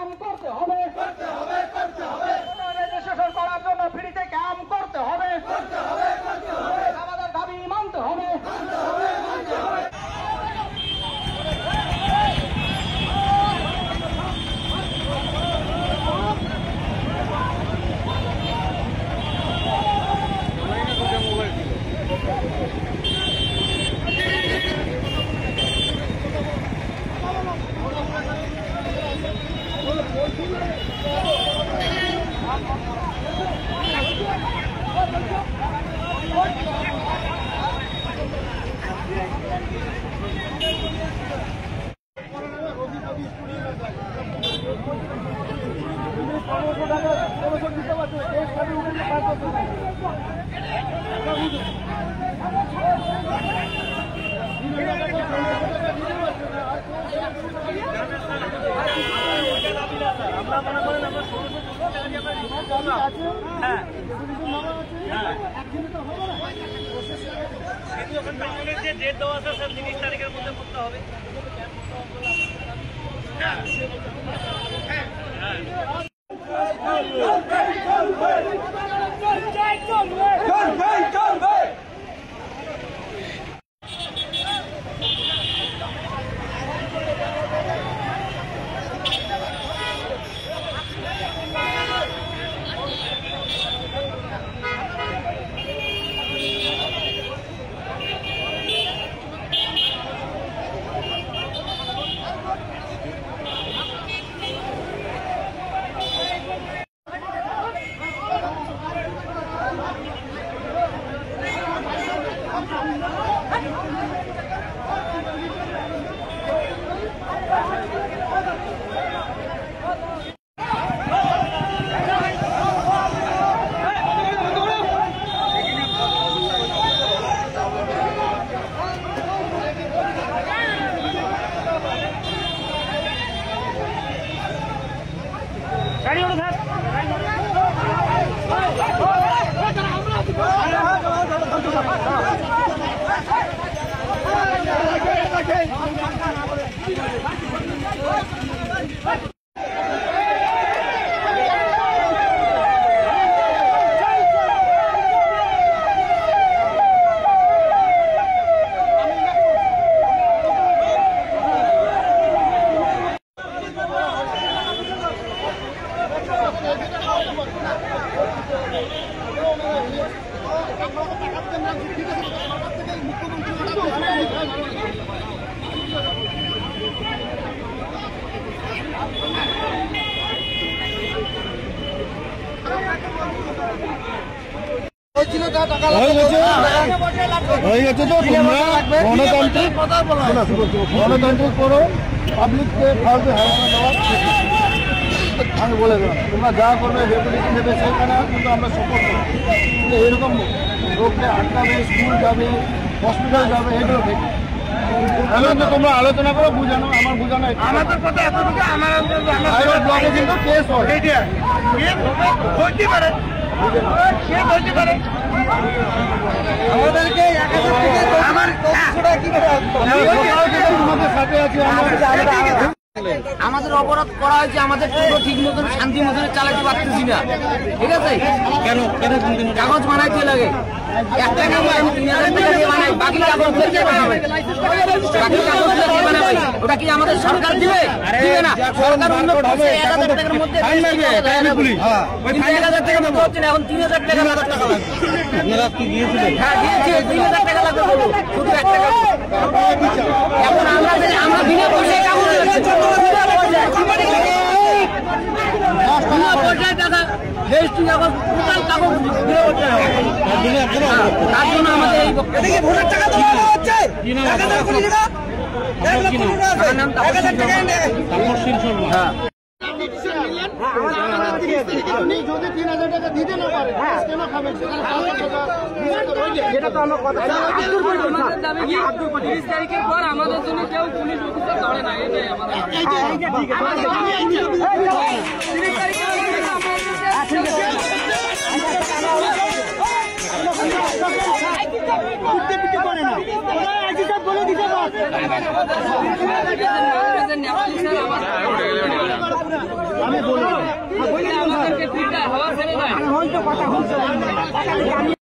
Camp করতে হবে, registration করার জন্য ফ্রিতে ক্যাম্প করতে হবে, আমাদের দাবি মানতে হবে। ডেট দেওয়া আছে স্যার 30 তারিখের মধ্যে করতে হবে। গণতান্ত্রিক করো, পাবলিককে ফালতু হ্যারাসমেন্ট দেওয়া আমি বলে দিলাম, তোমরা যা করবে রেগুলেশন দেবে সেখানে কিন্তু আমরা সাপোর্ট করবো। কিন্তু এরকম রোগটা আটকাবে, স্কুল যাবে, হসপিটাল যাবে, এগুলো ঠিক তোমরা আলোচনা করো, বুঝানো আমার বুঝানো আমাদের কথা এতটুকু আমার ব্লকে কিন্তু কেস হয় আমাদেরকে আমাদের অপরাধ করা হয়েছে, আমাদের টোটো ঠিক মতন শান্তি মতন চালাতে পারতেছি না, ঠিক আছে? কেন কাগজ বানাইতে লাগে, একটা কাগজ আমি 3000 টাকা দিয়ে বানাই, বাকি কাগজ দিয়ে বানাবে, ওটা কি আমাদের সরকার দিবে? দিবে না। সরকার অন্য 1000 টাকার মধ্যে 1000 টাকার মধ্যে হচ্ছে না, এখন 3000 টাকা লাগবে। আপনারা কি দিয়েছিলেন? হ্যাঁ দিয়েছি, 3000 টাকা লাগবে শুধু একটা কাগজ। এখন আমরা বিনা পয়সায় কাগজ দিচ্ছি, টাকা রেজিস্ট্রি কাগজ, টোটাল কাগজ তার জন্য আমাদের এই ভোটের টাকা দেওয়া হচ্ছে। আপনি যদি 3000 টাকা দিতে না পারেন কেন খাবেন? যেটা তো আমরা কথা আমাদের দাবি কি 30 তারিখের পর আমাদের জন্য কেউ পুলিশ অফিসার ধরে না, এটাই আমাদের। আমাদেরকে হাওয়া ছেড়ে দেয়।